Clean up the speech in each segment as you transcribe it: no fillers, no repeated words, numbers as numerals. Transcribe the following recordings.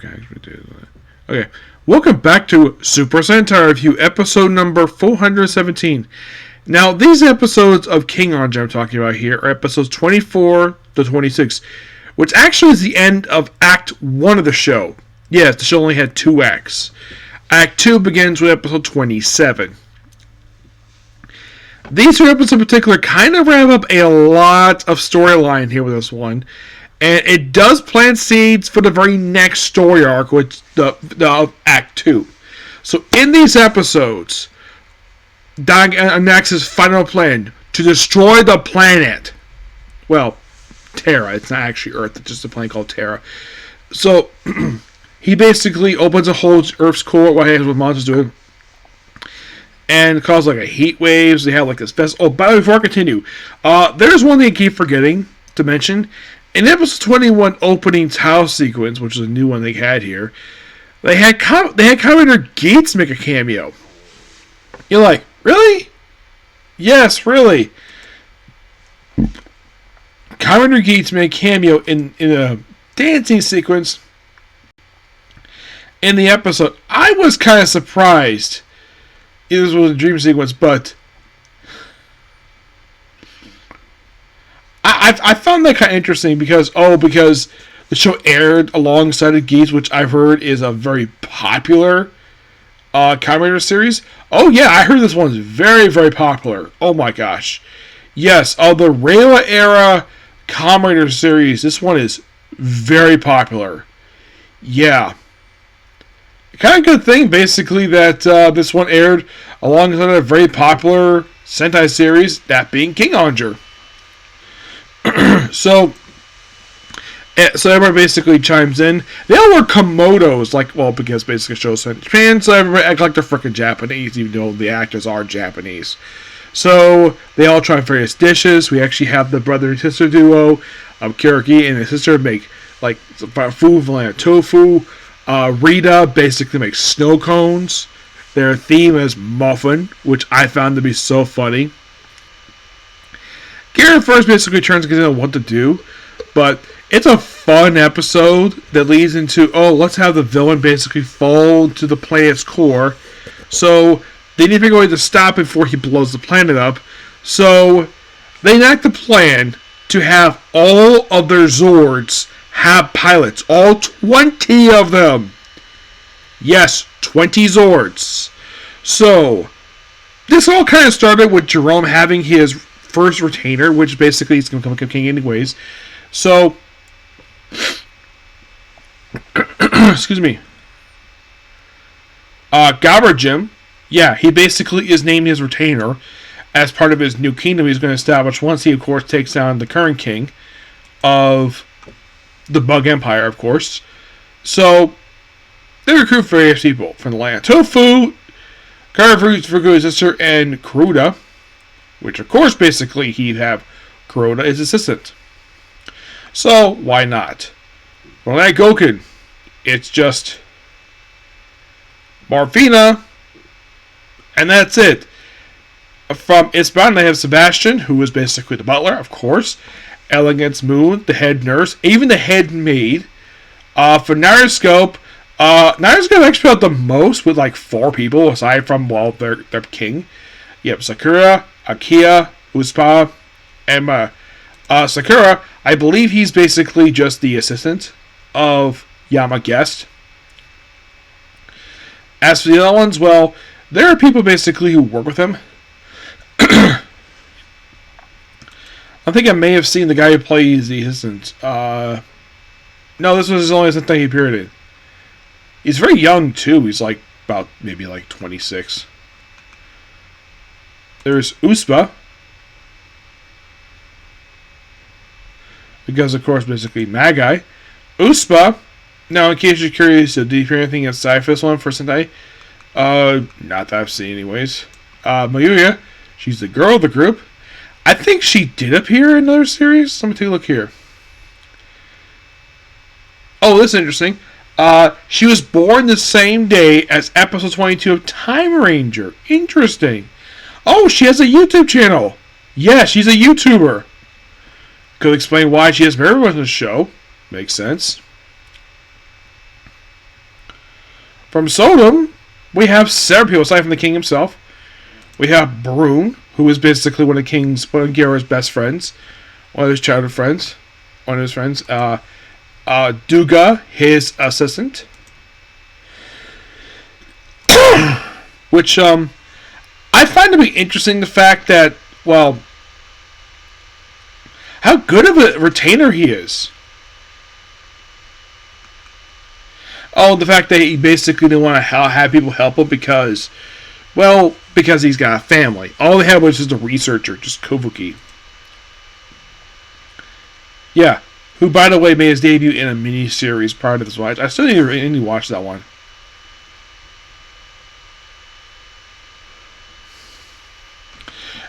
Okay, welcome back to Super Sentai Review, episode number 417. Now, these episodes of King-Ohger I'm talking about here are episodes 24 to 26, which actually is the end of Act 1 of the show. Yes, the show only had 2 acts. Act 2 begins with episode 27. These 2 episodes in particular kind of wrap up a lot of storyline here with this one. And it does plant seeds for the very next story arc, which the Act 2. So in these episodes, Dag enacts his final plan to destroy the planet. Well, Terra. It's not actually Earth. It's just a planet called Terra. So he basically opens a hole to Earth's core while he has what monsters doing. And causes like a heat waves. They have like this fest. Oh, by the way, before I continue, there's one thing I keep forgetting to mention. In episode 21 opening tile sequence, which is a new one they had here, they had Commander Gates make a cameo. You're like, really? Yes, really. Commander Gates made a cameo in a dancing sequence in the episode. I was kind of surprised this was a dream sequence, but I found that kind of interesting because the show aired alongside of Geese, which I've heard is a very popular Kamen Rider series. Oh yeah, I heard this one's very, very popular. Oh my gosh. Yes, of the Reiwa era Kamen Rider series, this one is very popular. Yeah. Kind of good thing, basically, that this one aired alongside a very popular Sentai series, that being King-Ohger. So everybody basically chimes in. They all wear Komodos, because basically the show's set in Japan, so everybody act like they're freaking Japanese, even though the actors are Japanese. So they all try various dishes. We actually have the brother and sister duo, Kiriki and his sister make food like tofu. Rita basically makes snow cones. Their theme is muffin, which I found to be so funny. Karen first basically turns to know what to do, but it's a fun episode that leads into, let's have the villain basically fall to the planet's core. So they need to figure out a way to stop him before he blows the planet up. So they enact the plan to have all of their Zords have pilots. All 20 of them. Yes, 20 Zords. So this all kind of started with Jerome having his first retainer, which basically is going to become king anyways. So, excuse me. Jim, yeah, he basically is named his retainer as part of his new kingdom he's going to establish once he, of course, takes down the current king of the Bug Empire, of course. So, they recruit various people from the land. Tofu, Karafu's sister, and Kuruda, which, of course, basically, he'd have Kuroda as assistant. So, why not? Well, that Goken, it's just Morphina, and that's it. From Isban, they have Sebastian, who is basically the butler, of course. Elegance Moon, the head nurse, even the head maid. For Nairoscope, Nairoscope actually out the most with 4 people, aside from, their king. Yep, Sakura, Akia, Uspa, and Sakura, I believe he's basically just the assistant of Yama Guest. As for the other ones, there are people basically who work with him. I think I may have seen the guy who plays the assistant. No, this was his only assistant he appeared in. He's very young, too. He's about maybe 26. There's Uspa. Because, of course, basically Magai. Uspa. Now, in case you're curious, did you hear anything inside for this one for Sentai? Not that I've seen, anyways. Mayuya. She's the girl of the group. I think she did appear in another series. Let me take a look here. Oh, this is interesting. She was born the same day as episode 22 of Time Ranger. Interesting. Oh, she has a YouTube channel. Yeah, she's a YouTuber. Could explain why she has married with the show. Makes sense. From Sodom, we have several people aside from the king himself. We have Brune, who is basically one of Gera's best friends, one of his childhood friends, Duga, his assistant, which I find to be interesting. The fact that, well, how good of a retainer he is. Oh, the fact that he basically didn't want to have people help him because he's got a family. All they had was just a researcher, just Kovuki. Yeah, who, by the way, made his debut in a mini-series prior to this watch. I still need to watch that one.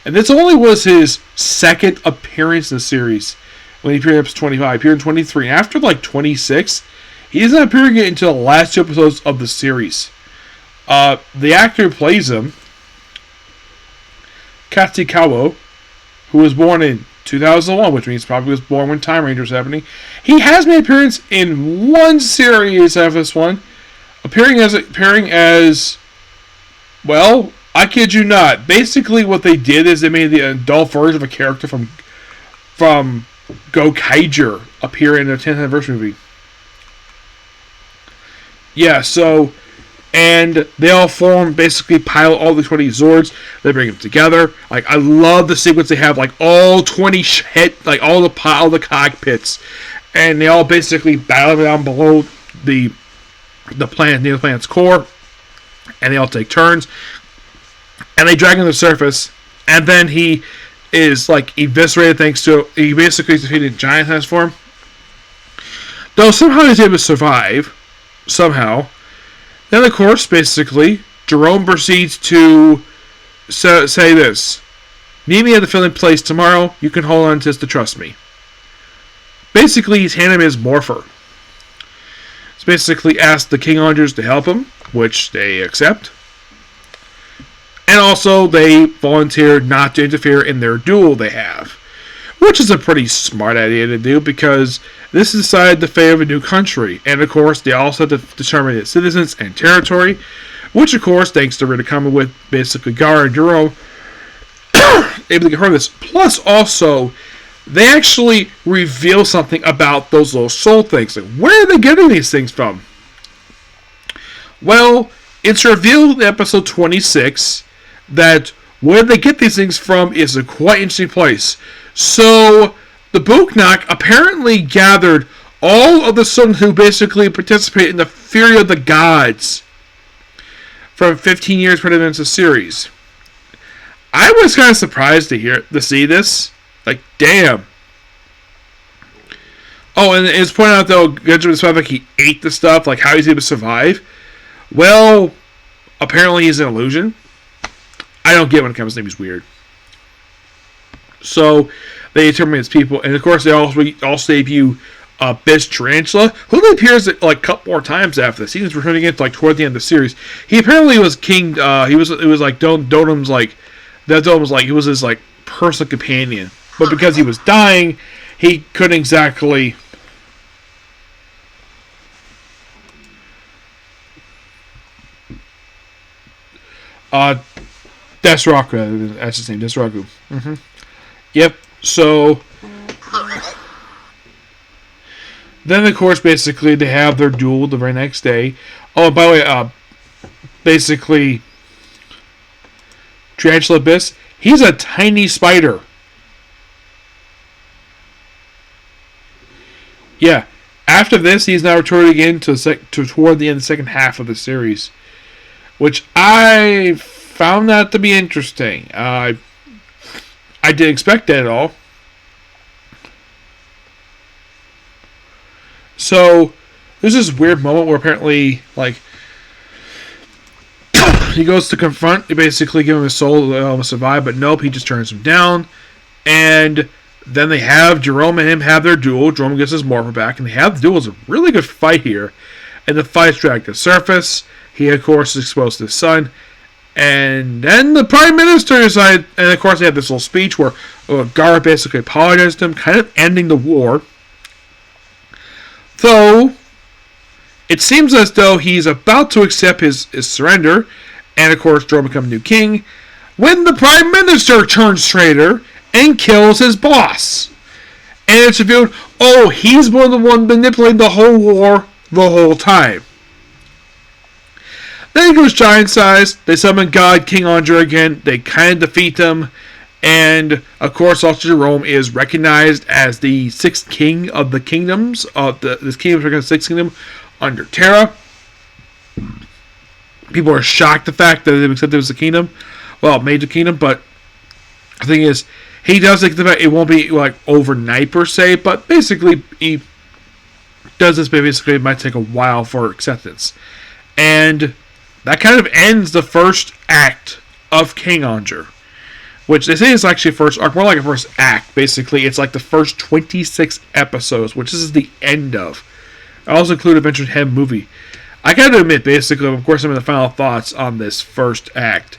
And this only was his second appearance in the series. When he appeared in episode 25. He appeared in 23. After, 26, he's not appearing until the last 2 episodes of the series. The actor who plays him, Katsikawa, who was born in 2001, which means probably was born when Time Ranger was happening. He has made an appearance in one series after this one, appearing as, well, I kid you not. Basically, what they did is they made the adult version of a character from Go-Kaiger appear in the 10th anniversary movie. Yeah, so, and they all form, basically pilot all the 20 Zords. They bring them together. I love the sequence they have, all 20 all the cockpits, and they all basically battle down below the planet, near the planet's core, and they all take turns, and they drag him to the surface, and then he is eviscerated thanks to he basically defeated giant transform. Though somehow he's able to survive. Somehow. Then, of course, basically, Jerome proceeds to say this. Meet me at the filling place tomorrow. You can hold on to this to trust me. Basically, he's handing him his morpher. He's basically asked the King-Ohgers to help him, which they accept. And also, they volunteer not to interfere in their duel they have. Which is a pretty smart idea to do, because this is decided to favor a new country. And, of course, they also have to determine its citizens and territory. Which, of course, thanks to Rita coming with basically Gara and Jerome, able to get her this. Plus, also, they actually reveal something about those little soul things. Where are they getting these things from? Well, it's revealed in episode 26 that where they get these things from is a quite interesting place. So, the Buknak apparently gathered all of the Sun who basically participate in the Fury of the Gods from 15 years prior to the series. I was kind of surprised to see this. Damn. Oh, and it's pointed out, though, Genjamin he ate the stuff, how he's able to survive. Well, apparently he's an illusion. I don't get when it comes to him. He's weird. So, they determine his people. And, of course, they also debut Bish Tarantula, who appears a couple more times after this. He's returning it toward the end of the series. He apparently was King. He was Dodom's he was his personal companion. But because he was dying, he couldn't exactly. Desraku, that's his name, Desraku. Mm-hmm. Yep, so then, of course, basically, they have their duel the very next day. Oh, by the way, basically, Tarantula Abyss, he's a tiny spider. Yeah, after this, he's now returning again to toward the end of the second half of the series, which I found that to be interesting. I didn't expect that at all. So, there's this weird moment where apparently, he goes to confront, basically give him his soul to survive, but nope, he just turns him down. And then they have Jerome and him have their duel. Jerome gets his morpher back, and they have the duel. It's a really good fight here. And the fight's dragged to the surface. He, of course, is exposed to the sun. And then the Prime Minister decided, and of course they had this little speech where Gara basically apologized to him, kind of ending the war. Though, It seems as though he's about to accept his surrender, and of course, Jorah becomes new king, when the Prime Minister turns traitor and kills his boss. And it's revealed, oh, he's one of the one manipulating the whole war the whole time. Then he goes giant size. They summon God King-Ohger again. They kind of defeat him. And, of course, also Jerome is recognized as the sixth king of the kingdoms. This kingdom is the sixth kingdom under Terra. People are shocked the fact that they've accepted it as a kingdom. Well, major kingdom, but the thing is, he does think that it won't be like overnight per se, but basically he does this, but basically it might take a while for acceptance. And that kind of ends the first act of King-Ohger, which they say is actually first arc, more like a first act. Basically, it's like the first 26 episodes, which this is the end of. I also include Adventure Head movie. I gotta admit, basically, of course, some of the final thoughts on this first act.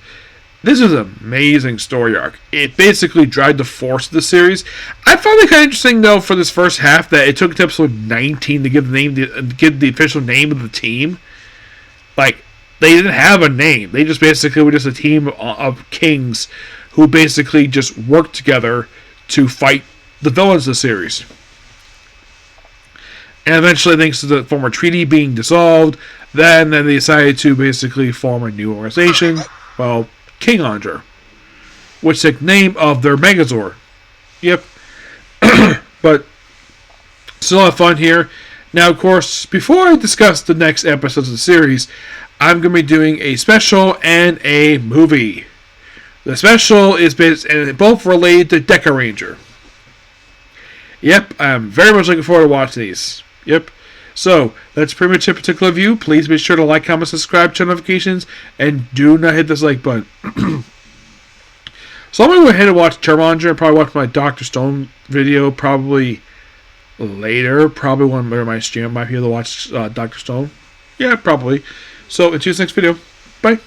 This is an amazing story arc. It basically drives the force of the series. I found it kind of interesting, though, for this first half, that it took to episode 19 to give the official name of the team. Like, they didn't have a name. They just basically were just a team of kings who basically just worked together to fight the villains of the series. And eventually, thanks to the former treaty being dissolved, then they decided to basically form a new organization. Well, King-Ohger, which is the name of their Megazord. Yep. But still a lot of fun here. Now, of course, before I discuss the next episodes of the series, I'm going to be doing a special and a movie. The special is based, and both related to Deca Ranger. Yep, I'm very much looking forward to watching these. Yep. So, that's pretty much a particular view. Please be sure to like, comment, subscribe, turn notifications, and do not hit this like button. So I'm going to go ahead and watch King-Ohger and probably watch my Dr. Stone video probably later. Probably when my stream might be able to watch Dr. Stone. Yeah, probably. So, until this next video. Bye.